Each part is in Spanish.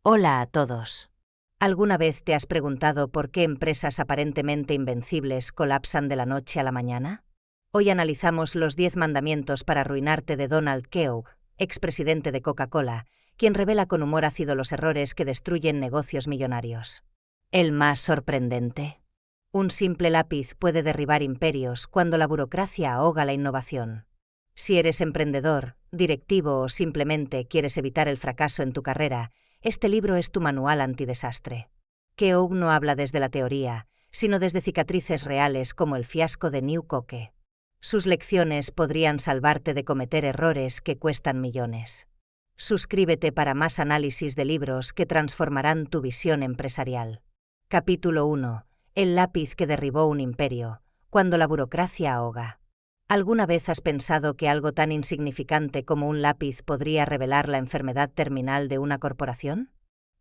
Hola a todos. ¿Alguna vez te has preguntado por qué empresas aparentemente invencibles colapsan de la noche a la mañana? Hoy analizamos los 10 mandamientos para arruinarte de Donald Keough, expresidente de Coca-Cola, quien revela con humor ácido los errores que destruyen negocios millonarios. El más sorprendente. Un simple lápiz puede derribar imperios cuando la burocracia ahoga la innovación. Si eres emprendedor, directivo o simplemente quieres evitar el fracaso en tu carrera, este libro es tu manual antidesastre. Keough no habla desde la teoría, sino desde cicatrices reales como el fiasco de New Coke. Sus lecciones podrían salvarte de cometer errores que cuestan millones. Suscríbete para más análisis de libros que transformarán tu visión empresarial. Capítulo 1. El lápiz que derribó un imperio, cuando la burocracia ahoga. ¿Alguna vez has pensado que algo tan insignificante como un lápiz podría revelar la enfermedad terminal de una corporación?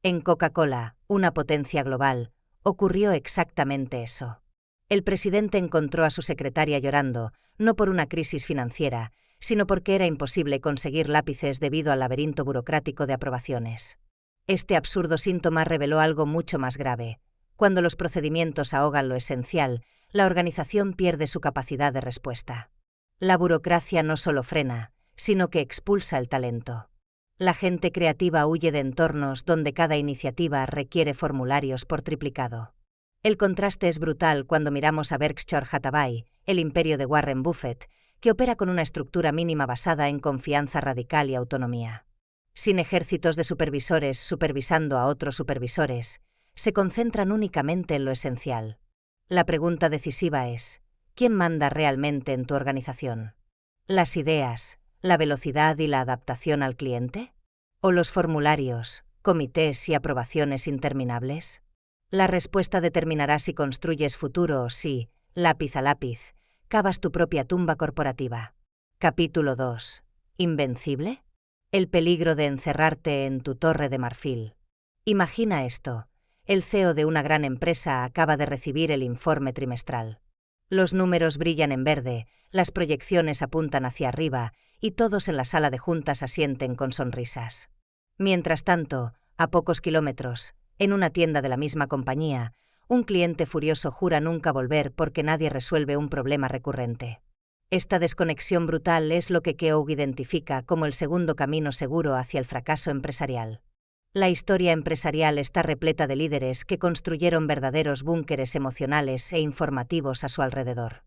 En Coca-Cola, una potencia global, ocurrió exactamente eso. El presidente encontró a su secretaria llorando, no por una crisis financiera, sino porque era imposible conseguir lápices debido al laberinto burocrático de aprobaciones. Este absurdo síntoma reveló algo mucho más grave. Cuando los procedimientos ahogan lo esencial, la organización pierde su capacidad de respuesta. La burocracia no solo frena, sino que expulsa el talento. La gente creativa huye de entornos donde cada iniciativa requiere formularios por triplicado. El contraste es brutal cuando miramos a Berkshire Hathaway, el imperio de Warren Buffett, que opera con una estructura mínima basada en confianza radical y autonomía. Sin ejércitos de supervisores supervisando a otros supervisores, se concentran únicamente en lo esencial. La pregunta decisiva es: ¿quién manda realmente en tu organización? ¿Las ideas, la velocidad y la adaptación al cliente? ¿O los formularios, comités y aprobaciones interminables? La respuesta determinará si construyes futuro o si, lápiz a lápiz, cavas tu propia tumba corporativa. Capítulo 2. ¿Invencible? El peligro de encerrarte en tu torre de marfil. Imagina esto: el CEO de una gran empresa acaba de recibir el informe trimestral. Los números brillan en verde, las proyecciones apuntan hacia arriba y todos en la sala de juntas asienten con sonrisas. Mientras tanto, a pocos kilómetros, en una tienda de la misma compañía, un cliente furioso jura nunca volver porque nadie resuelve un problema recurrente. Esta desconexión brutal es lo que Keough identifica como el segundo camino seguro hacia el fracaso empresarial. La historia empresarial está repleta de líderes que construyeron verdaderos búnkeres emocionales e informativos a su alrededor.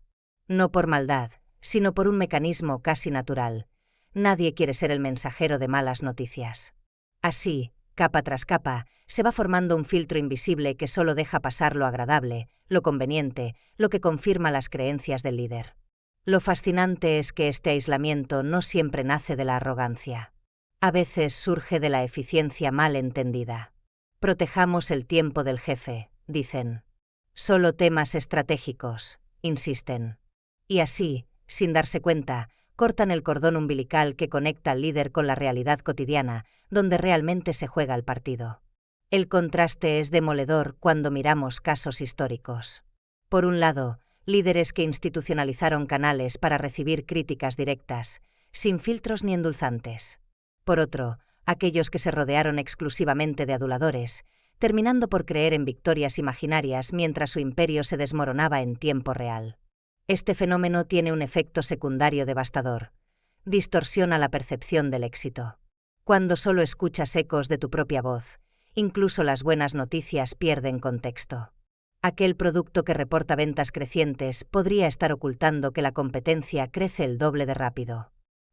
No por maldad, sino por un mecanismo casi natural. Nadie quiere ser el mensajero de malas noticias. Así, capa tras capa, se va formando un filtro invisible que solo deja pasar lo agradable, lo conveniente, lo que confirma las creencias del líder. Lo fascinante es que este aislamiento no siempre nace de la arrogancia. A veces surge de la eficiencia mal entendida. Protejamos el tiempo del jefe, dicen. Solo temas estratégicos, insisten. Y así, sin darse cuenta, cortan el cordón umbilical que conecta al líder con la realidad cotidiana, donde realmente se juega el partido. El contraste es demoledor cuando miramos casos históricos. Por un lado, líderes que institucionalizaron canales para recibir críticas directas, sin filtros ni endulzantes. Por otro, aquellos que se rodearon exclusivamente de aduladores, terminando por creer en victorias imaginarias mientras su imperio se desmoronaba en tiempo real. Este fenómeno tiene un efecto secundario devastador. Distorsiona la percepción del éxito. Cuando solo escuchas ecos de tu propia voz, incluso las buenas noticias pierden contexto. Aquel producto que reporta ventas crecientes podría estar ocultando que la competencia crece el doble de rápido.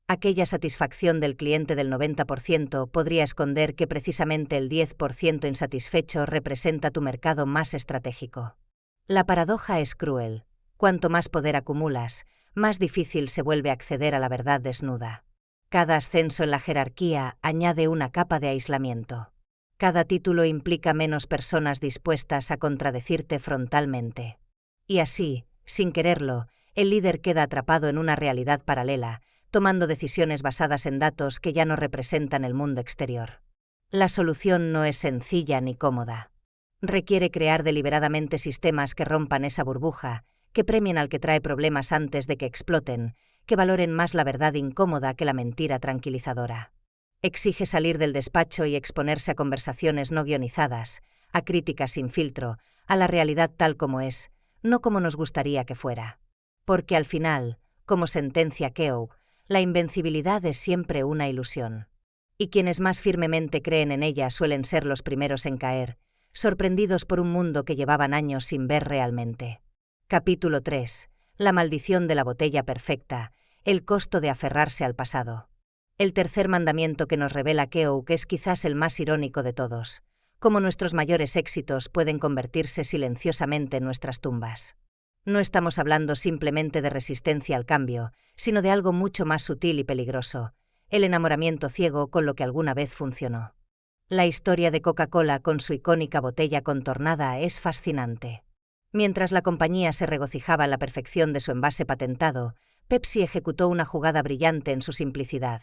Aquella satisfacción del cliente del 90% podría esconder que precisamente el 10% insatisfecho representa tu mercado más estratégico. La paradoja es cruel. Cuanto más poder acumulas, más difícil se vuelve acceder a la verdad desnuda. Cada ascenso en la jerarquía añade una capa de aislamiento. Cada título implica menos personas dispuestas a contradecirte frontalmente. Y así, sin quererlo, el líder queda atrapado en una realidad paralela, tomando decisiones basadas en datos que ya no representan el mundo exterior. La solución no es sencilla ni cómoda. Requiere crear deliberadamente sistemas que rompan esa burbuja, que premien al que trae problemas antes de que exploten, que valoren más la verdad incómoda que la mentira tranquilizadora. Exige salir del despacho y exponerse a conversaciones no guionizadas, a críticas sin filtro, a la realidad tal como es, no como nos gustaría que fuera. Porque al final, como sentencia Keogh, la invencibilidad es siempre una ilusión. Y quienes más firmemente creen en ella suelen ser los primeros en caer, sorprendidos por un mundo que llevaban años sin ver realmente. Capítulo 3. La maldición de la botella perfecta, el costo de aferrarse al pasado. El tercer mandamiento que nos revela Keogh es quizás el más irónico de todos, cómo nuestros mayores éxitos pueden convertirse silenciosamente en nuestras tumbas. No estamos hablando simplemente de resistencia al cambio, sino de algo mucho más sutil y peligroso, el enamoramiento ciego con lo que alguna vez funcionó. La historia de Coca-Cola con su icónica botella contornada es fascinante. Mientras la compañía se regocijaba en la perfección de su envase patentado, Pepsi ejecutó una jugada brillante en su simplicidad: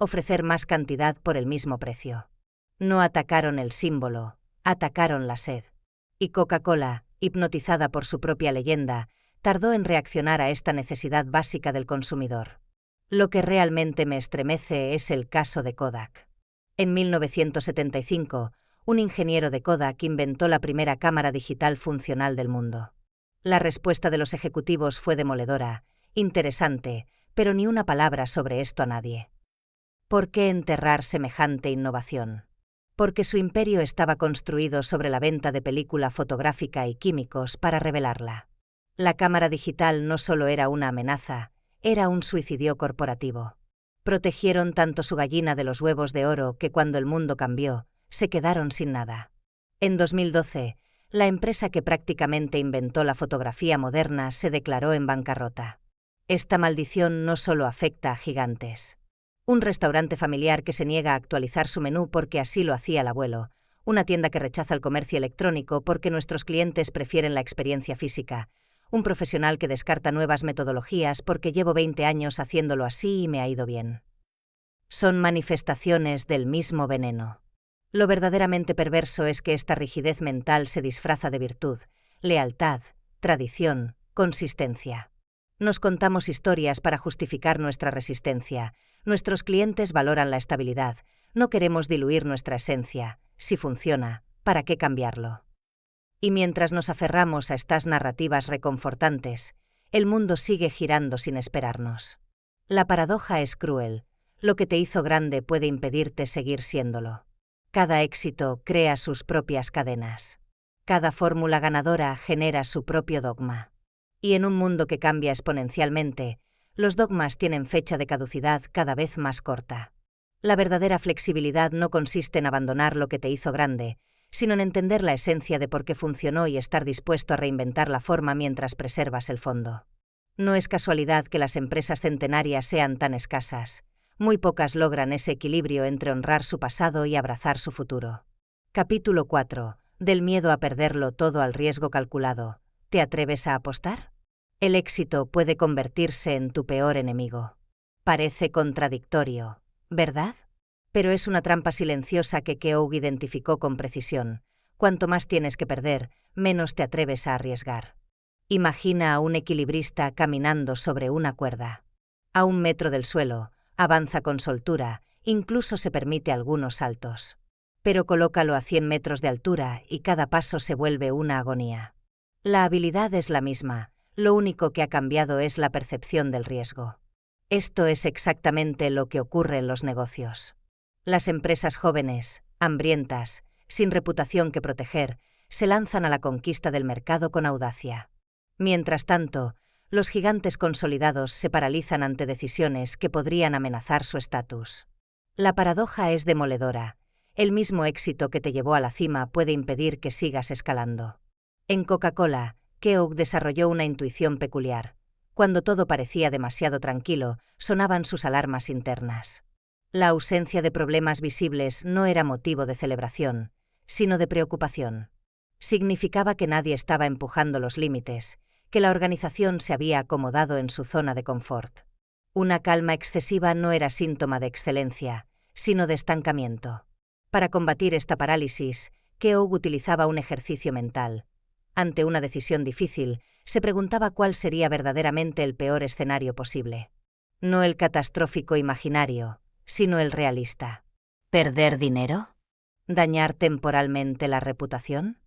ofrecer más cantidad por el mismo precio. No atacaron el símbolo, atacaron la sed. Y Coca-Cola, hipnotizada por su propia leyenda, tardó en reaccionar a esta necesidad básica del consumidor. Lo que realmente me estremece es el caso de Kodak. En 1975, un ingeniero de Kodak inventó la primera cámara digital funcional del mundo. La respuesta de los ejecutivos fue demoledora, interesante, pero ni una palabra sobre esto a nadie. ¿Por qué enterrar semejante innovación? Porque su imperio estaba construido sobre la venta de película fotográfica y químicos para revelarla. La cámara digital no solo era una amenaza, era un suicidio corporativo. Protegieron tanto su gallina de los huevos de oro que cuando el mundo cambió, se quedaron sin nada. En 2012, la empresa que prácticamente inventó la fotografía moderna se declaró en bancarrota. Esta maldición no solo afecta a gigantes. Un restaurante familiar que se niega a actualizar su menú porque así lo hacía el abuelo, una tienda que rechaza el comercio electrónico porque nuestros clientes prefieren la experiencia física, un profesional que descarta nuevas metodologías porque llevo 20 años haciéndolo así y me ha ido bien. Son manifestaciones del mismo veneno. Lo verdaderamente perverso es que esta rigidez mental se disfraza de virtud, lealtad, tradición, consistencia. Nos contamos historias para justificar nuestra resistencia. Nuestros clientes valoran la estabilidad. No queremos diluir nuestra esencia. Si funciona, ¿para qué cambiarlo? Y mientras nos aferramos a estas narrativas reconfortantes, el mundo sigue girando sin esperarnos. La paradoja es cruel. Lo que te hizo grande puede impedirte seguir siéndolo. Cada éxito crea sus propias cadenas. Cada fórmula ganadora genera su propio dogma. Y en un mundo que cambia exponencialmente, los dogmas tienen fecha de caducidad cada vez más corta. La verdadera flexibilidad no consiste en abandonar lo que te hizo grande, sino en entender la esencia de por qué funcionó y estar dispuesto a reinventar la forma mientras preservas el fondo. No es casualidad que las empresas centenarias sean tan escasas. Muy pocas logran ese equilibrio entre honrar su pasado y abrazar su futuro. Capítulo 4. Del miedo a perderlo todo al riesgo calculado. ¿Te atreves a apostar? El éxito puede convertirse en tu peor enemigo. Parece contradictorio, ¿verdad? Pero es una trampa silenciosa que Keogh identificó con precisión. Cuanto más tienes que perder, menos te atreves a arriesgar. Imagina a un equilibrista caminando sobre una cuerda. A 1 metro del suelo, avanza con soltura, incluso se permite algunos saltos. Pero colócalo a 100 metros de altura y cada paso se vuelve una agonía. La habilidad es la misma, lo único que ha cambiado es la percepción del riesgo. Esto es exactamente lo que ocurre en los negocios. Las empresas jóvenes, hambrientas, sin reputación que proteger, se lanzan a la conquista del mercado con audacia. Mientras tanto, los gigantes consolidados se paralizan ante decisiones que podrían amenazar su estatus. La paradoja es demoledora. El mismo éxito que te llevó a la cima puede impedir que sigas escalando. En Coca-Cola, Keogh desarrolló una intuición peculiar. Cuando todo parecía demasiado tranquilo, sonaban sus alarmas internas. La ausencia de problemas visibles no era motivo de celebración, sino de preocupación. Significaba que nadie estaba empujando los límites, que la organización se había acomodado en su zona de confort. Una calma excesiva no era síntoma de excelencia, sino de estancamiento. Para combatir esta parálisis, Keogh utilizaba un ejercicio mental. Ante una decisión difícil, se preguntaba cuál sería verdaderamente el peor escenario posible. No el catastrófico imaginario, sino el realista. ¿Perder dinero? ¿Dañar temporalmente la reputación?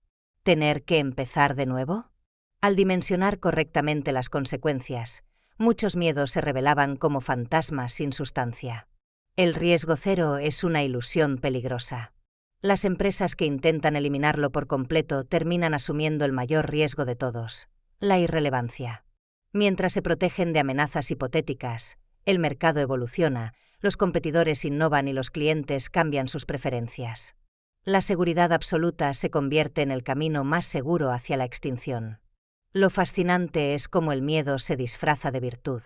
¿Tener que empezar de nuevo? Al dimensionar correctamente las consecuencias, muchos miedos se revelaban como fantasmas sin sustancia. El riesgo cero es una ilusión peligrosa. Las empresas que intentan eliminarlo por completo terminan asumiendo el mayor riesgo de todos, la irrelevancia. Mientras se protegen de amenazas hipotéticas, el mercado evoluciona, los competidores innovan y los clientes cambian sus preferencias. La seguridad absoluta se convierte en el camino más seguro hacia la extinción. Lo fascinante es cómo el miedo se disfraza de virtud.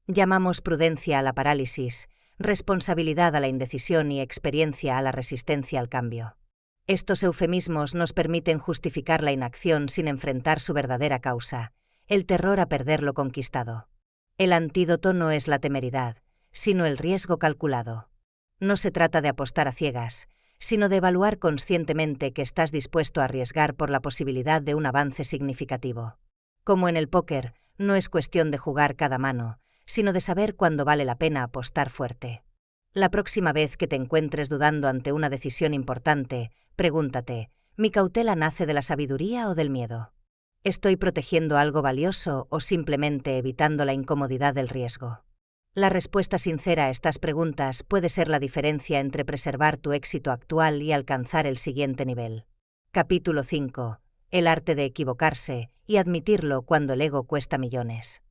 Llamamos prudencia a la parálisis, responsabilidad a la indecisión y experiencia a la resistencia al cambio. Estos eufemismos nos permiten justificar la inacción sin enfrentar su verdadera causa, el terror a perder lo conquistado. El antídoto no es la temeridad, sino el riesgo calculado. No se trata de apostar a ciegas, sino de evaluar conscientemente que estás dispuesto a arriesgar por la posibilidad de un avance significativo. Como en el póker, no es cuestión de jugar cada mano, sino de saber cuándo vale la pena apostar fuerte. La próxima vez que te encuentres dudando ante una decisión importante, pregúntate, ¿mi cautela nace de la sabiduría o del miedo? ¿Estoy protegiendo algo valioso o simplemente evitando la incomodidad del riesgo? La respuesta sincera a estas preguntas puede ser la diferencia entre preservar tu éxito actual y alcanzar el siguiente nivel. Capítulo 5. El arte de equivocarse y admitirlo cuando el ego cuesta millones.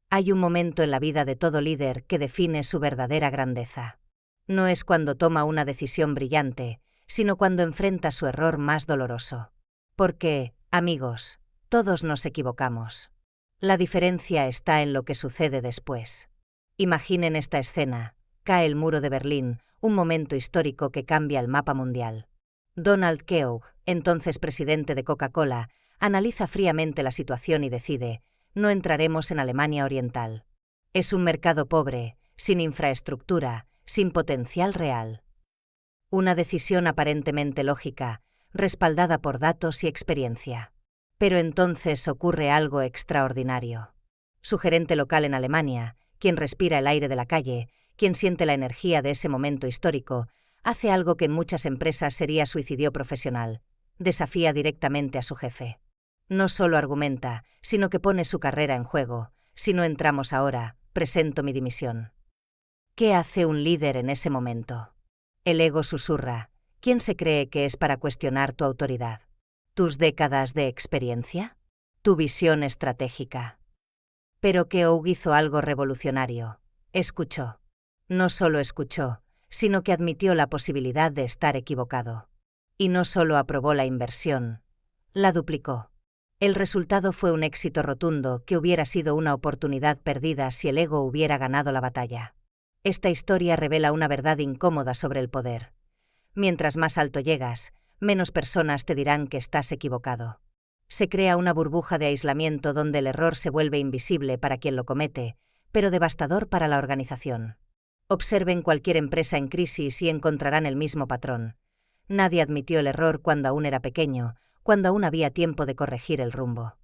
Hay un momento en la vida de todo líder que define su verdadera grandeza. No es cuando toma una decisión brillante, sino cuando enfrenta su error más doloroso. Porque, amigos, todos nos equivocamos. La diferencia está en lo que sucede después. Imaginen esta escena: cae el muro de Berlín, un momento histórico que cambia el mapa mundial. Donald Keough, entonces presidente de Coca-Cola, analiza fríamente la situación y decide: no entraremos en Alemania Oriental. Es un mercado pobre, sin infraestructura, sin potencial real. Una decisión aparentemente lógica, respaldada por datos y experiencia. Pero entonces ocurre algo extraordinario. Su gerente local en Alemania, quien respira el aire de la calle, quien siente la energía de ese momento histórico, hace algo que en muchas empresas sería suicidio profesional: desafía directamente a su jefe. No solo argumenta, sino que pone su carrera en juego: si no entramos ahora, presento mi dimisión. ¿Qué hace un líder en ese momento? El ego susurra: ¿quién se cree que es para cuestionar tu autoridad? ¿Tus décadas de experiencia? ¿Tu visión estratégica? Pero Keough hizo algo revolucionario. Escuchó. No solo escuchó, sino que admitió la posibilidad de estar equivocado. Y no solo aprobó la inversión, la duplicó. El resultado fue un éxito rotundo que hubiera sido una oportunidad perdida si el ego hubiera ganado la batalla. Esta historia revela una verdad incómoda sobre el poder. Mientras más alto llegas, menos personas te dirán que estás equivocado. Se crea una burbuja de aislamiento donde el error se vuelve invisible para quien lo comete, pero devastador para la organización. Observen cualquier empresa en crisis y encontrarán el mismo patrón. Nadie admitió el error cuando aún era pequeño, cuando aún había tiempo de corregir el rumbo.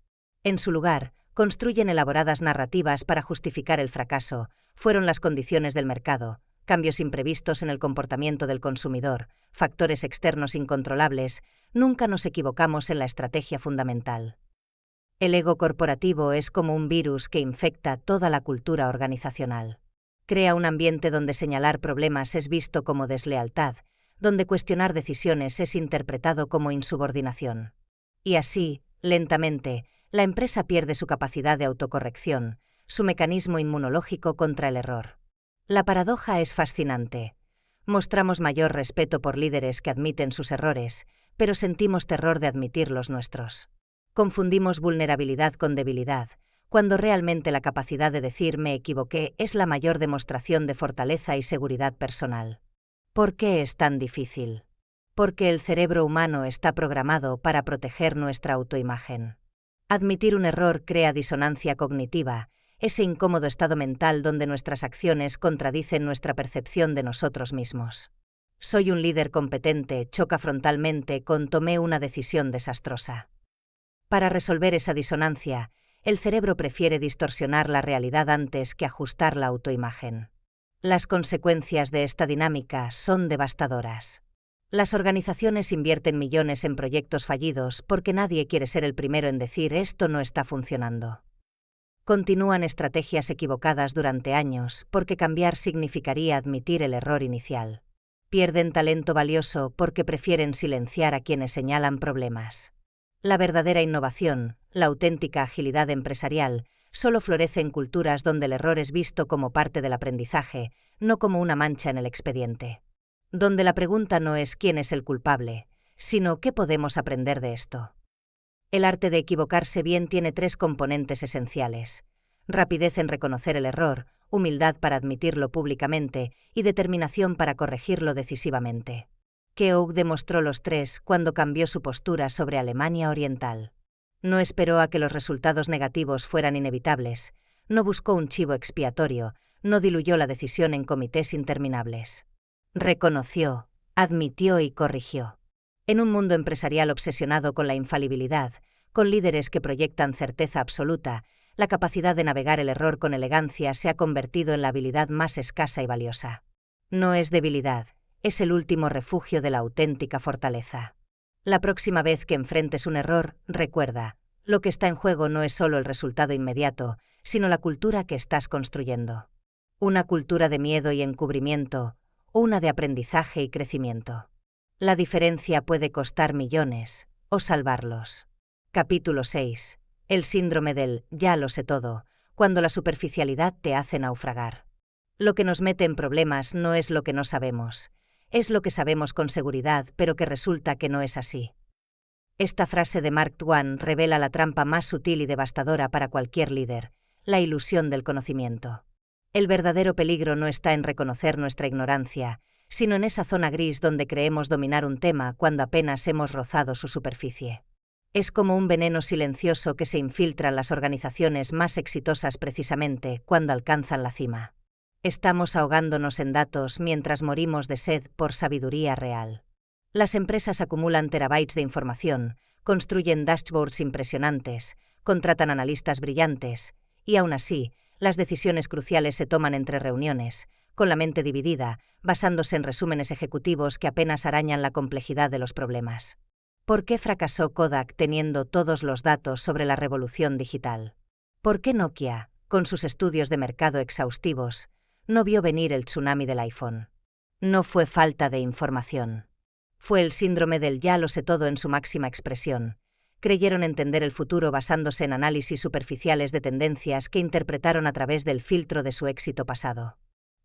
En su lugar, construyen elaboradas narrativas para justificar el fracaso: fueron las condiciones del mercado, cambios imprevistos en el comportamiento del consumidor, factores externos incontrolables, nunca nos equivocamos en la estrategia fundamental. El ego corporativo es como un virus que infecta toda la cultura organizacional. Crea un ambiente donde señalar problemas es visto como deslealtad, donde cuestionar decisiones es interpretado como insubordinación. Y así, lentamente, la empresa pierde su capacidad de autocorrección, su mecanismo inmunológico contra el error. La paradoja es fascinante. Mostramos mayor respeto por líderes que admiten sus errores, pero sentimos terror de admitir los nuestros. Confundimos vulnerabilidad con debilidad, cuando realmente la capacidad de decir «me equivoqué» es la mayor demostración de fortaleza y seguridad personal. ¿Por qué es tan difícil? Porque el cerebro humano está programado para proteger nuestra autoimagen. Admitir un error crea disonancia cognitiva, ese incómodo estado mental donde nuestras acciones contradicen nuestra percepción de nosotros mismos. Soy un líder competente choca frontalmente con tomé una decisión desastrosa. Para resolver esa disonancia, el cerebro prefiere distorsionar la realidad antes que ajustar la autoimagen. Las consecuencias de esta dinámica son devastadoras. Las organizaciones invierten millones en proyectos fallidos porque nadie quiere ser el primero en decir esto no está funcionando. Continúan estrategias equivocadas durante años porque cambiar significaría admitir el error inicial. Pierden talento valioso porque prefieren silenciar a quienes señalan problemas. La verdadera innovación, la auténtica agilidad empresarial, solo florece en culturas donde el error es visto como parte del aprendizaje, no como una mancha en el expediente. Donde la pregunta no es quién es el culpable, sino qué podemos aprender de esto. El arte de equivocarse bien tiene 3 componentes esenciales: rapidez en reconocer el error, humildad para admitirlo públicamente y determinación para corregirlo decisivamente. Keough demostró los 3 cuando cambió su postura sobre Alemania Oriental. No esperó a que los resultados negativos fueran inevitables, no buscó un chivo expiatorio, no diluyó la decisión en comités interminables. Reconoció, admitió y corrigió. En un mundo empresarial obsesionado con la infalibilidad, con líderes que proyectan certeza absoluta, la capacidad de navegar el error con elegancia se ha convertido en la habilidad más escasa y valiosa. No es debilidad, es el último refugio de la auténtica fortaleza. La próxima vez que enfrentes un error, recuerda, lo que está en juego no es solo el resultado inmediato, sino la cultura que estás construyendo. Una cultura de miedo y encubrimiento, o una de aprendizaje y crecimiento. La diferencia puede costar millones, o salvarlos. Capítulo 6. El síndrome del «ya lo sé todo», cuando la superficialidad te hace naufragar. Lo que nos mete en problemas no es lo que no sabemos, es lo que sabemos con seguridad, pero que resulta que no es así. Esta frase de Mark Twain revela la trampa más sutil y devastadora para cualquier líder: la ilusión del conocimiento. El verdadero peligro no está en reconocer nuestra ignorancia, sino en esa zona gris donde creemos dominar un tema cuando apenas hemos rozado su superficie. Es como un veneno silencioso que se infiltra en las organizaciones más exitosas precisamente cuando alcanzan la cima. Estamos ahogándonos en datos mientras morimos de sed por sabiduría real. Las empresas acumulan terabytes de información, construyen dashboards impresionantes, contratan analistas brillantes, y aún así, las decisiones cruciales se toman entre reuniones, con la mente dividida, basándose en resúmenes ejecutivos que apenas arañan la complejidad de los problemas. ¿Por qué fracasó Kodak teniendo todos los datos sobre la revolución digital? ¿Por qué Nokia, con sus estudios de mercado exhaustivos, no vio venir el tsunami del iPhone? No fue falta de información. Fue el síndrome del «ya lo sé todo» en su máxima expresión. Creyeron entender el futuro basándose en análisis superficiales de tendencias que interpretaron a través del filtro de su éxito pasado.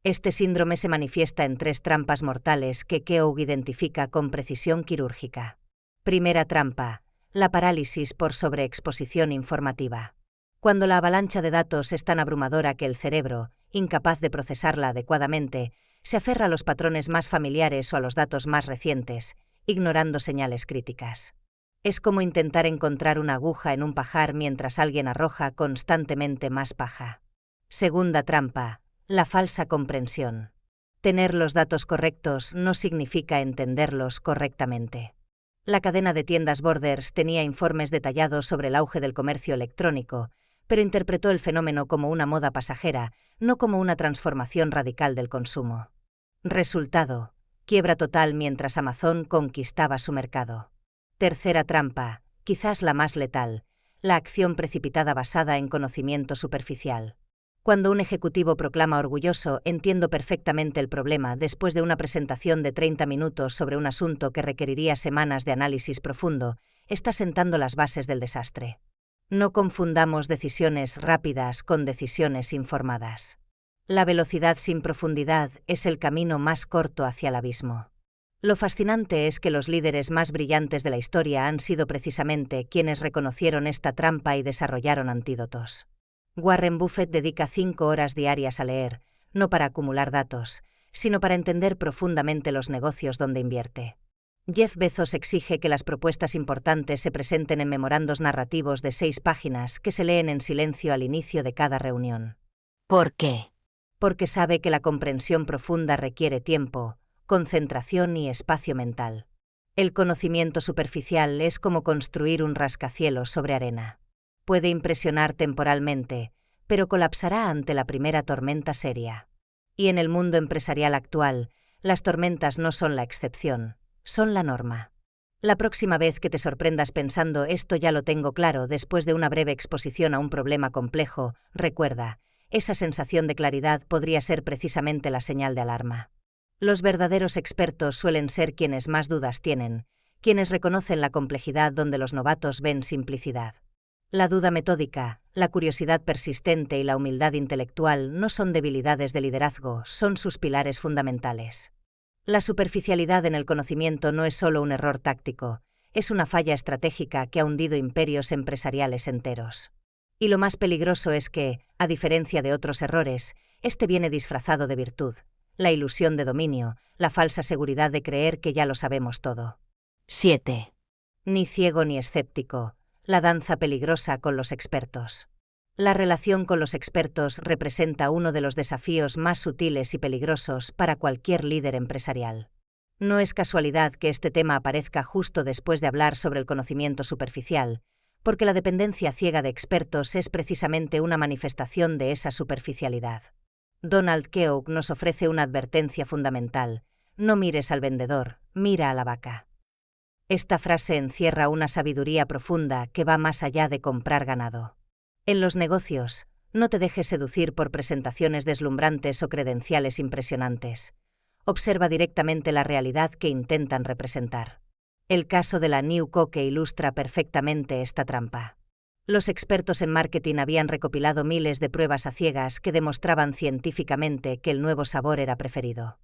Este síndrome se manifiesta en 3 trampas mortales que Keough identifica con precisión quirúrgica. Primera trampa: la parálisis por sobreexposición informativa. Cuando la avalancha de datos es tan abrumadora que el cerebro, incapaz de procesarla adecuadamente, se aferra a los patrones más familiares o a los datos más recientes, ignorando señales críticas. Es como intentar encontrar una aguja en un pajar mientras alguien arroja constantemente más paja. Segunda trampa: la falsa comprensión. Tener los datos correctos no significa entenderlos correctamente. La cadena de tiendas Borders tenía informes detallados sobre el auge del comercio electrónico, pero interpretó el fenómeno como una moda pasajera, no como una transformación radical del consumo. Resultado: quiebra total mientras Amazon conquistaba su mercado. Tercera trampa, quizás la más letal: la acción precipitada basada en conocimiento superficial. Cuando un ejecutivo proclama orgulloso «entiendo perfectamente el problema» después de una presentación de 30 minutos sobre un asunto que requeriría semanas de análisis profundo, está sentando las bases del desastre. No confundamos decisiones rápidas con decisiones informadas. La velocidad sin profundidad es el camino más corto hacia el abismo. Lo fascinante es que los líderes más brillantes de la historia han sido precisamente quienes reconocieron esta trampa y desarrollaron antídotos. Warren Buffett dedica 5 horas diarias a leer, no para acumular datos, sino para entender profundamente los negocios donde invierte. Jeff Bezos exige que las propuestas importantes se presenten en memorandos narrativos de 6 páginas que se leen en silencio al inicio de cada reunión. ¿Por qué? Porque sabe que la comprensión profunda requiere tiempo, concentración y espacio mental. El conocimiento superficial es como construir un rascacielos sobre arena. Puede impresionar temporalmente, pero colapsará ante la primera tormenta seria. Y en el mundo empresarial actual, las tormentas no son la excepción, son la norma. La próxima vez que te sorprendas pensando «esto ya lo tengo claro» después de una breve exposición a un problema complejo, recuerda, esa sensación de claridad podría ser precisamente la señal de alarma. Los verdaderos expertos suelen ser quienes más dudas tienen, quienes reconocen la complejidad donde los novatos ven simplicidad. La duda metódica, la curiosidad persistente y la humildad intelectual no son debilidades de liderazgo, son sus pilares fundamentales. La superficialidad en el conocimiento no es solo un error táctico, es una falla estratégica que ha hundido imperios empresariales enteros. Y lo más peligroso es que, a diferencia de otros errores, este viene disfrazado de virtud, la ilusión de dominio, la falsa seguridad de creer que ya lo sabemos todo. 7. Ni ciego ni escéptico, la danza peligrosa con los expertos. La relación con los expertos representa uno de los desafíos más sutiles y peligrosos para cualquier líder empresarial. No es casualidad que este tema aparezca justo después de hablar sobre el conocimiento superficial, porque la dependencia ciega de expertos es precisamente una manifestación de esa superficialidad. Donald Keough nos ofrece una advertencia fundamental: no mires al vendedor, mira a la vaca. Esta frase encierra una sabiduría profunda que va más allá de comprar ganado. En los negocios, no te dejes seducir por presentaciones deslumbrantes o credenciales impresionantes. Observa directamente la realidad que intentan representar. El caso de la New Coke ilustra perfectamente esta trampa. Los expertos en marketing habían recopilado miles de pruebas a ciegas que demostraban científicamente que el nuevo sabor era preferido.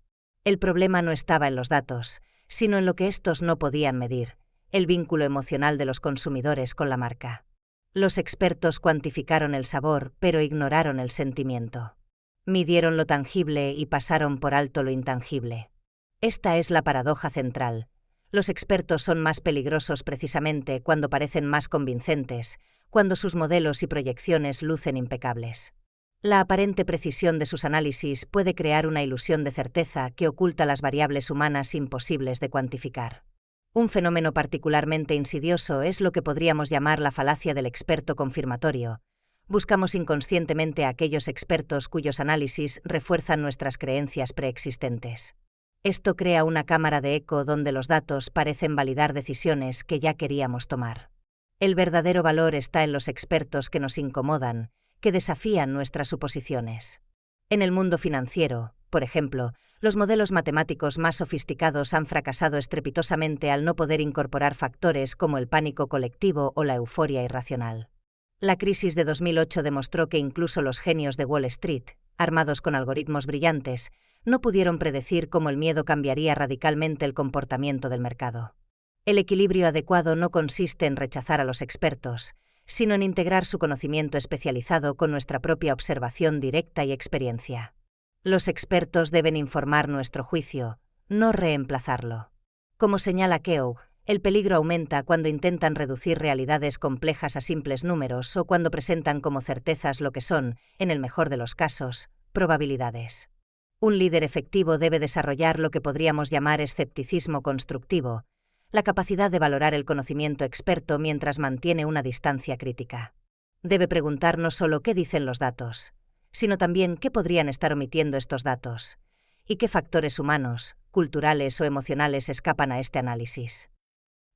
El problema no estaba en los datos, sino en lo que estos no podían medir, el vínculo emocional de los consumidores con la marca. Los expertos cuantificaron el sabor, pero ignoraron el sentimiento. Midieron lo tangible y pasaron por alto lo intangible. Esta es la paradoja central. Los expertos son más peligrosos precisamente cuando parecen más convincentes, cuando sus modelos y proyecciones lucen impecables. La aparente precisión de sus análisis puede crear una ilusión de certeza que oculta las variables humanas imposibles de cuantificar. Un fenómeno particularmente insidioso es lo que podríamos llamar la falacia del experto confirmatorio. Buscamos inconscientemente a aquellos expertos cuyos análisis refuerzan nuestras creencias preexistentes. Esto crea una cámara de eco donde los datos parecen validar decisiones que ya queríamos tomar. El verdadero valor está en los expertos que nos incomodan, que desafían nuestras suposiciones. En el mundo financiero, por ejemplo, los modelos matemáticos más sofisticados han fracasado estrepitosamente al no poder incorporar factores como el pánico colectivo o la euforia irracional. La crisis de 2008 demostró que incluso los genios de Wall Street, armados con algoritmos brillantes, no pudieron predecir cómo el miedo cambiaría radicalmente el comportamiento del mercado. El equilibrio adecuado no consiste en rechazar a los expertos, sino en integrar su conocimiento especializado con nuestra propia observación directa y experiencia. Los expertos deben informar nuestro juicio, no reemplazarlo. Como señala Keough, el peligro aumenta cuando intentan reducir realidades complejas a simples números o cuando presentan como certezas lo que son, en el mejor de los casos, probabilidades. Un líder efectivo debe desarrollar lo que podríamos llamar escepticismo constructivo, la capacidad de valorar el conocimiento experto mientras mantiene una distancia crítica. Debe preguntar no solo qué dicen los datos, sino también qué podrían estar omitiendo estos datos, y qué factores humanos, culturales o emocionales escapan a este análisis.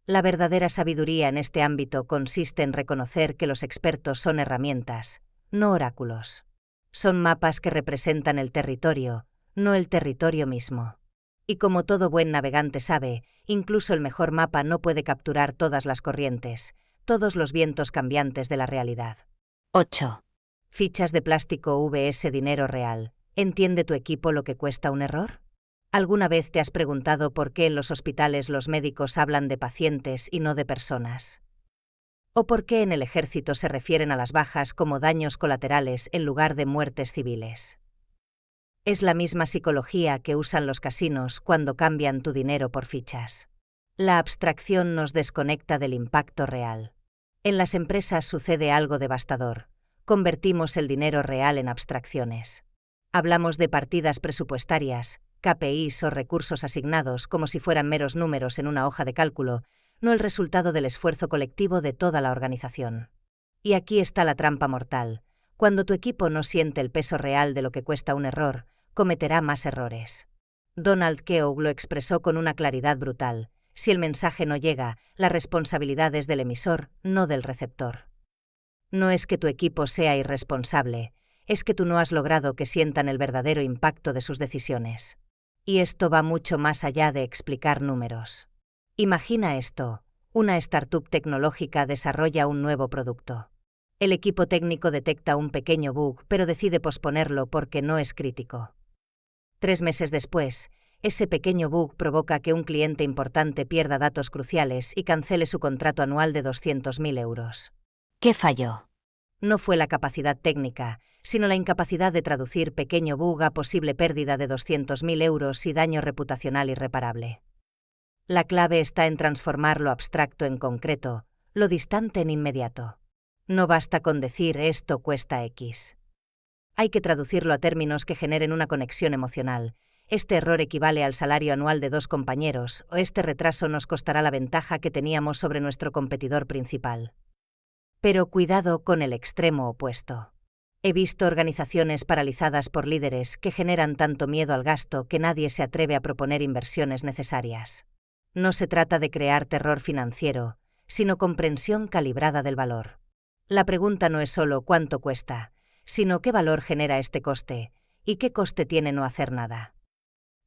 La verdadera sabiduría en este ámbito consiste en reconocer que los expertos son herramientas, no oráculos. Son mapas que representan el territorio, no el territorio mismo. Y como todo buen navegante sabe, incluso el mejor mapa no puede capturar todas las corrientes, todos los vientos cambiantes de la realidad. 8. Fichas de plástico vs dinero real. ¿Entiende tu equipo lo que cuesta un error? ¿Alguna vez te has preguntado por qué en los hospitales los médicos hablan de pacientes y no de personas? ¿O por qué en el ejército se refieren a las bajas como daños colaterales en lugar de muertes civiles? Es la misma psicología que usan los casinos cuando cambian tu dinero por fichas. La abstracción nos desconecta del impacto real. En las empresas sucede algo devastador. Convertimos el dinero real en abstracciones. Hablamos de partidas presupuestarias, KPIs o recursos asignados como si fueran meros números en una hoja de cálculo, no el resultado del esfuerzo colectivo de toda la organización. Y aquí está la trampa mortal. Cuando tu equipo no siente el peso real de lo que cuesta un error, cometerá más errores. Donald Keough lo expresó con una claridad brutal. Si el mensaje no llega, la responsabilidad es del emisor, no del receptor. No es que tu equipo sea irresponsable, es que tú no has logrado que sientan el verdadero impacto de sus decisiones. Y esto va mucho más allá de explicar números. Imagina esto: una startup tecnológica desarrolla un nuevo producto. El equipo técnico detecta un pequeño bug, pero decide posponerlo porque no es crítico. 3 meses después, ese pequeño bug provoca que un cliente importante pierda datos cruciales y cancele su contrato anual de 200.000 euros. ¿Qué falló? No fue la capacidad técnica, sino la incapacidad de traducir pequeño bug a posible pérdida de 200.000 euros y daño reputacional irreparable. La clave está en transformar lo abstracto en concreto, lo distante en inmediato. No basta con decir esto cuesta X. Hay que traducirlo a términos que generen una conexión emocional. Este error equivale al salario anual de 2 compañeros, o este retraso nos costará la ventaja que teníamos sobre nuestro competidor principal. Pero cuidado con el extremo opuesto. He visto organizaciones paralizadas por líderes que generan tanto miedo al gasto que nadie se atreve a proponer inversiones necesarias. No se trata de crear terror financiero, sino comprensión calibrada del valor. La pregunta no es solo cuánto cuesta, sino qué valor genera este coste, y qué coste tiene no hacer nada.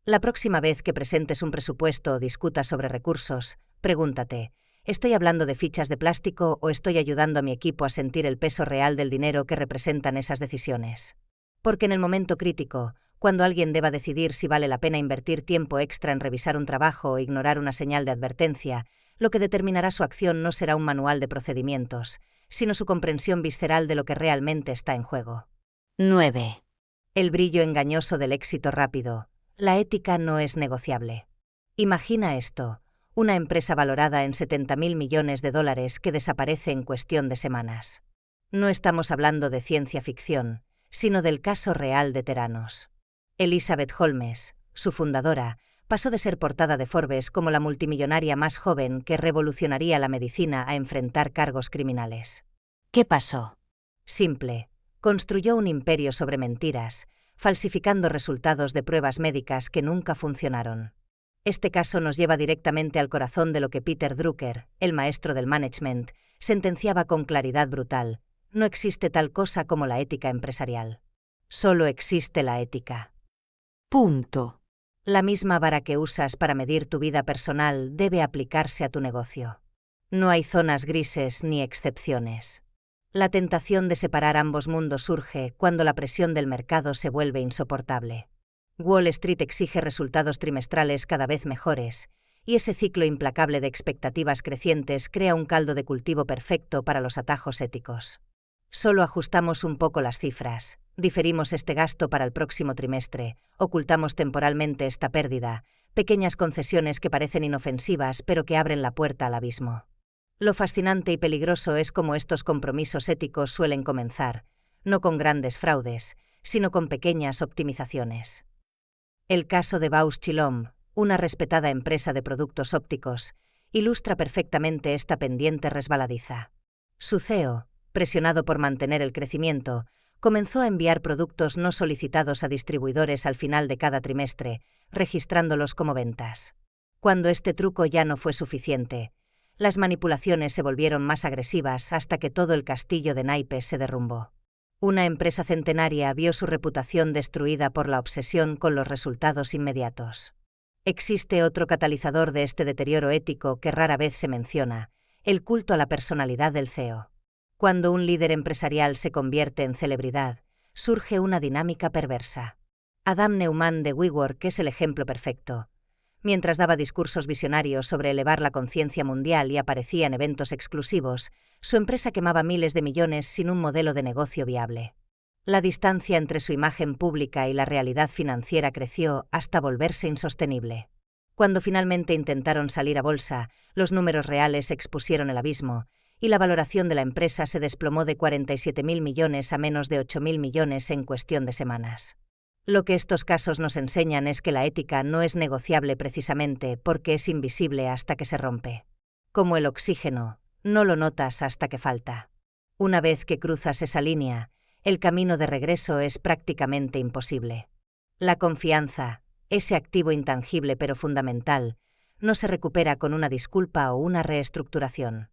La próxima vez que presentes un presupuesto o discutas sobre recursos, pregúntate: ¿estoy hablando de fichas de plástico o estoy ayudando a mi equipo a sentir el peso real del dinero que representan esas decisiones? Porque en el momento crítico, cuando alguien deba decidir si vale la pena invertir tiempo extra en revisar un trabajo o ignorar una señal de advertencia, lo que determinará su acción no será un manual de procedimientos, sino su comprensión visceral de lo que realmente está en juego. 9. El brillo engañoso del éxito rápido. La ética no es negociable. Imagina esto: una empresa valorada en 70.000 millones de dólares que desaparece en cuestión de semanas. No estamos hablando de ciencia ficción, sino del caso real de Theranos. Elizabeth Holmes, su fundadora, pasó de ser portada de Forbes como la multimillonaria más joven que revolucionaría la medicina a enfrentar cargos criminales. ¿Qué pasó? Simple: construyó un imperio sobre mentiras, falsificando resultados de pruebas médicas que nunca funcionaron. Este caso nos lleva directamente al corazón de lo que Peter Drucker, el maestro del management, sentenciaba con claridad brutal: no existe tal cosa como la ética empresarial. Solo existe la ética. Punto. La misma vara que usas para medir tu vida personal debe aplicarse a tu negocio. No hay zonas grises ni excepciones. La tentación de separar ambos mundos surge cuando la presión del mercado se vuelve insoportable. Wall Street exige resultados trimestrales cada vez mejores, y ese ciclo implacable de expectativas crecientes crea un caldo de cultivo perfecto para los atajos éticos. Solo ajustamos un poco las cifras, diferimos este gasto para el próximo trimestre, ocultamos temporalmente esta pérdida, pequeñas concesiones que parecen inofensivas pero que abren la puerta al abismo. Lo fascinante y peligroso es cómo estos compromisos éticos suelen comenzar, no con grandes fraudes, sino con pequeñas optimizaciones. El caso de Bausch Lomb, una respetada empresa de productos ópticos, ilustra perfectamente esta pendiente resbaladiza. Su CEO, presionado por mantener el crecimiento, comenzó a enviar productos no solicitados a distribuidores al final de cada trimestre, registrándolos como ventas. Cuando este truco ya no fue suficiente, las manipulaciones se volvieron más agresivas hasta que todo el castillo de naipes se derrumbó. Una empresa centenaria vio su reputación destruida por la obsesión con los resultados inmediatos. Existe otro catalizador de este deterioro ético que rara vez se menciona: el culto a la personalidad del CEO. Cuando un líder empresarial se convierte en celebridad, surge una dinámica perversa. Adam Neumann de WeWork es el ejemplo perfecto. Mientras daba discursos visionarios sobre elevar la conciencia mundial y aparecía en eventos exclusivos, su empresa quemaba miles de millones sin un modelo de negocio viable. La distancia entre su imagen pública y la realidad financiera creció hasta volverse insostenible. Cuando finalmente intentaron salir a bolsa, los números reales expusieron el abismo, y la valoración de la empresa se desplomó de 47.000 millones a menos de 8.000 millones en cuestión de semanas. Lo que estos casos nos enseñan es que la ética no es negociable precisamente porque es invisible hasta que se rompe. Como el oxígeno, no lo notas hasta que falta. Una vez que cruzas esa línea, el camino de regreso es prácticamente imposible. La confianza, ese activo intangible pero fundamental, no se recupera con una disculpa o una reestructuración.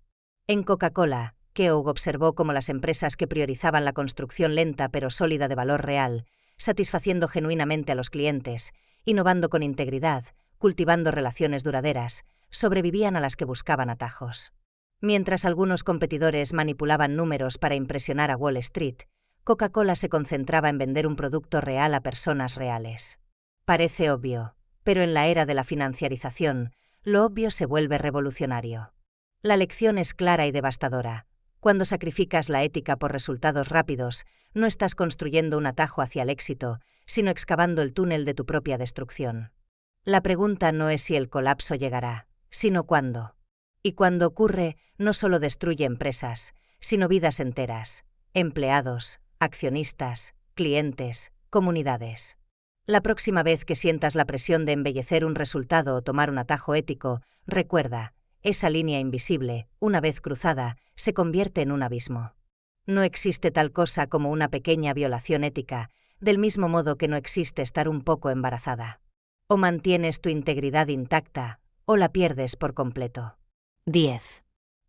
En Coca-Cola, Keogh observó cómo las empresas que priorizaban la construcción lenta pero sólida de valor real, satisfaciendo genuinamente a los clientes, innovando con integridad, cultivando relaciones duraderas, sobrevivían a las que buscaban atajos. Mientras algunos competidores manipulaban números para impresionar a Wall Street, Coca-Cola se concentraba en vender un producto real a personas reales. Parece obvio, pero en la era de la financiarización, lo obvio se vuelve revolucionario. La lección es clara y devastadora. Cuando sacrificas la ética por resultados rápidos, no estás construyendo un atajo hacia el éxito, sino excavando el túnel de tu propia destrucción. La pregunta no es si el colapso llegará, sino cuándo. Y cuando ocurre, no solo destruye empresas, sino vidas enteras, empleados, accionistas, clientes, comunidades. La próxima vez que sientas la presión de embellecer un resultado o tomar un atajo ético, recuerda, esa línea invisible, una vez cruzada, se convierte en un abismo. No existe tal cosa como una pequeña violación ética, del mismo modo que no existe estar un poco embarazada. O mantienes tu integridad intacta, o la pierdes por completo. 10.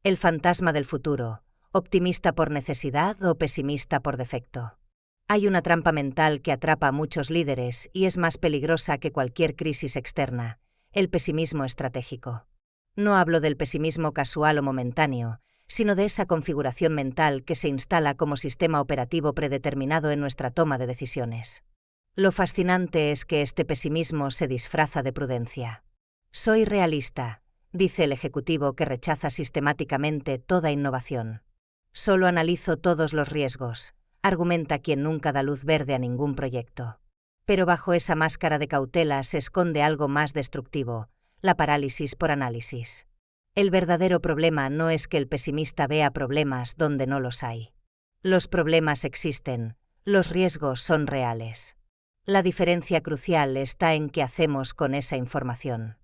El fantasma del futuro, optimista por necesidad o pesimista por defecto. Hay una trampa mental que atrapa a muchos líderes y es más peligrosa que cualquier crisis externa, el pesimismo estratégico. No hablo del pesimismo casual o momentáneo, sino de esa configuración mental que se instala como sistema operativo predeterminado en nuestra toma de decisiones. Lo fascinante es que este pesimismo se disfraza de prudencia. Soy realista, dice el ejecutivo que rechaza sistemáticamente toda innovación. Solo analizo todos los riesgos, argumenta quien nunca da luz verde a ningún proyecto. Pero bajo esa máscara de cautela se esconde algo más destructivo, la parálisis por análisis. El verdadero problema no es que el pesimista vea problemas donde no los hay. Los problemas existen, los riesgos son reales. La diferencia crucial está en qué hacemos con esa información.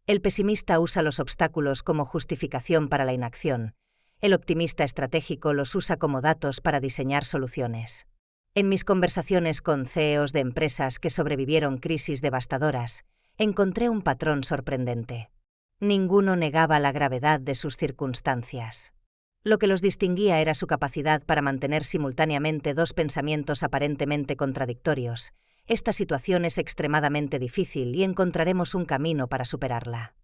El pesimista usa los obstáculos como justificación para la inacción. El optimista estratégico los usa como datos para diseñar soluciones. En mis conversaciones con CEOs de empresas que sobrevivieron crisis devastadoras, encontré un patrón sorprendente. Ninguno negaba la gravedad de sus circunstancias. Lo que los distinguía era su capacidad para mantener simultáneamente dos pensamientos aparentemente contradictorios. Esta situación es extremadamente difícil y encontraremos un camino para superarla.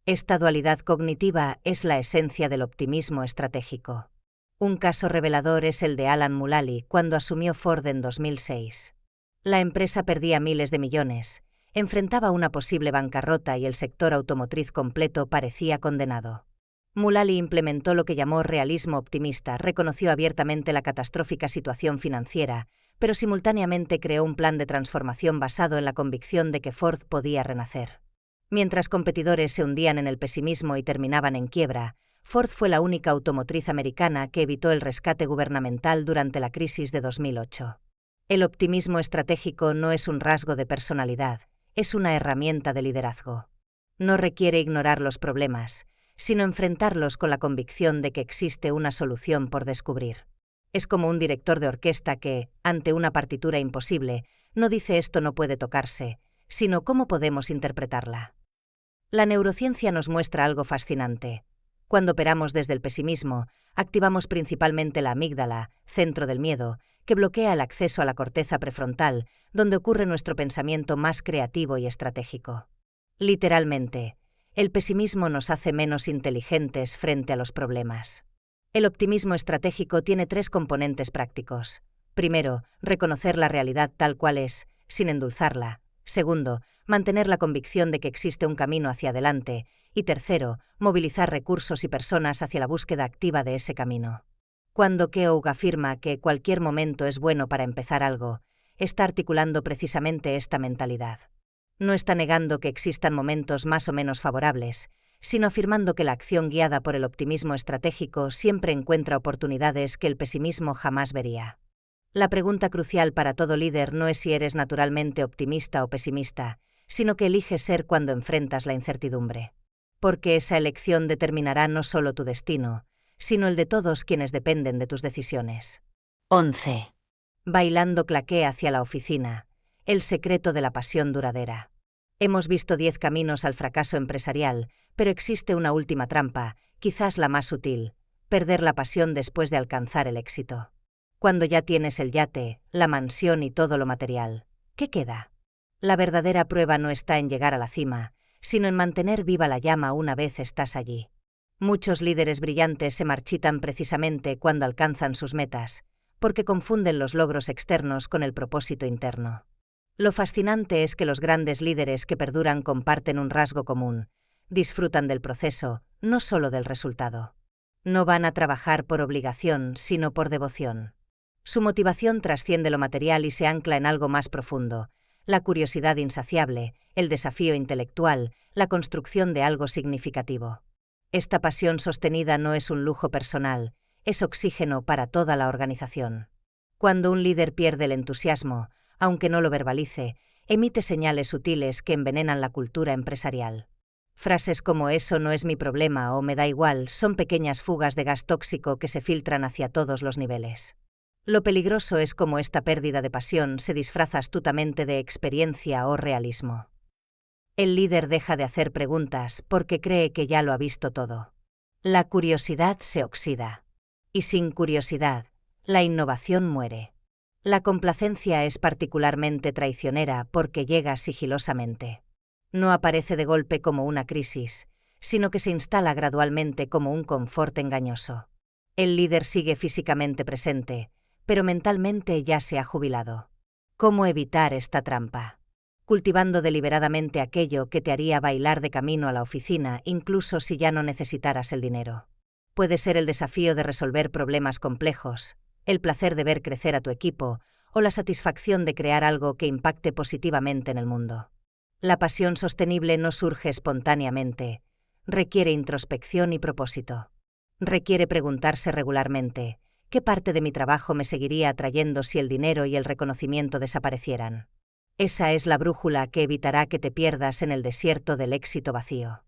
Esta dualidad cognitiva es la esencia del optimismo estratégico. Un caso revelador es el de Alan Mulally cuando asumió Ford en 2006. La empresa perdía miles de millones, enfrentaba una posible bancarrota y el sector automotriz completo parecía condenado. Mulally implementó lo que llamó realismo optimista, reconoció abiertamente la catastrófica situación financiera, pero simultáneamente creó un plan de transformación basado en la convicción de que Ford podía renacer. Mientras competidores se hundían en el pesimismo y terminaban en quiebra, Ford fue la única automotriz americana que evitó el rescate gubernamental durante la crisis de 2008. El optimismo estratégico no es un rasgo de personalidad, es una herramienta de liderazgo. No requiere ignorar los problemas, sino enfrentarlos con la convicción de que existe una solución por descubrir. Es como un director de orquesta que, ante una partitura imposible, no dice esto no puede tocarse, sino cómo podemos interpretarla. La neurociencia nos muestra algo fascinante. Cuando operamos desde el pesimismo, activamos principalmente la amígdala, centro del miedo, que bloquea el acceso a la corteza prefrontal, donde ocurre nuestro pensamiento más creativo y estratégico. Literalmente, el pesimismo nos hace menos inteligentes frente a los problemas. El optimismo estratégico tiene tres componentes prácticos. Primero, reconocer la realidad tal cual es, sin endulzarla. Segundo, mantener la convicción de que existe un camino hacia adelante. Y tercero, movilizar recursos y personas hacia la búsqueda activa de ese camino. Cuando Keogh afirma que cualquier momento es bueno para empezar algo, está articulando precisamente esta mentalidad. No está negando que existan momentos más o menos favorables, sino afirmando que la acción guiada por el optimismo estratégico siempre encuentra oportunidades que el pesimismo jamás vería. La pregunta crucial para todo líder no es si eres naturalmente optimista o pesimista, sino que eliges ser cuando enfrentas la incertidumbre. Porque esa elección determinará no solo tu destino, sino el de todos quienes dependen de tus decisiones. 11. Bailando claqué hacia la oficina. El secreto de la pasión duradera. Hemos visto 10 caminos al fracaso empresarial, pero existe una última trampa, quizás la más sutil: perder la pasión después de alcanzar el éxito. Cuando ya tienes el yate, la mansión y todo lo material, ¿qué queda? La verdadera prueba no está en llegar a la cima, sino en mantener viva la llama una vez estás allí. Muchos líderes brillantes se marchitan precisamente cuando alcanzan sus metas, porque confunden los logros externos con el propósito interno. Lo fascinante es que los grandes líderes que perduran comparten un rasgo común: disfrutan del proceso, no solo del resultado. No van a trabajar por obligación, sino por devoción. Su motivación trasciende lo material y se ancla en algo más profundo: la curiosidad insaciable, el desafío intelectual, la construcción de algo significativo. Esta pasión sostenida no es un lujo personal, es oxígeno para toda la organización. Cuando un líder pierde el entusiasmo, aunque no lo verbalice, emite señales sutiles que envenenan la cultura empresarial. Frases como "eso no es mi problema" o "me da igual" son pequeñas fugas de gas tóxico que se filtran hacia todos los niveles. Lo peligroso es cómo esta pérdida de pasión se disfraza astutamente de experiencia o realismo. El líder deja de hacer preguntas porque cree que ya lo ha visto todo. La curiosidad se oxida. Y sin curiosidad, la innovación muere. La complacencia es particularmente traicionera porque llega sigilosamente. No aparece de golpe como una crisis, sino que se instala gradualmente como un confort engañoso. El líder sigue físicamente presente, pero mentalmente ya se ha jubilado. ¿Cómo evitar esta trampa? Cultivando deliberadamente aquello que te haría bailar de camino a la oficina, incluso si ya no necesitaras el dinero. Puede ser el desafío de resolver problemas complejos, el placer de ver crecer a tu equipo o la satisfacción de crear algo que impacte positivamente en el mundo. La pasión sostenible no surge espontáneamente, requiere introspección y propósito. Requiere preguntarse regularmente: ¿qué parte de mi trabajo me seguiría atrayendo si el dinero y el reconocimiento desaparecieran? Esa es la brújula que evitará que te pierdas en el desierto del éxito vacío.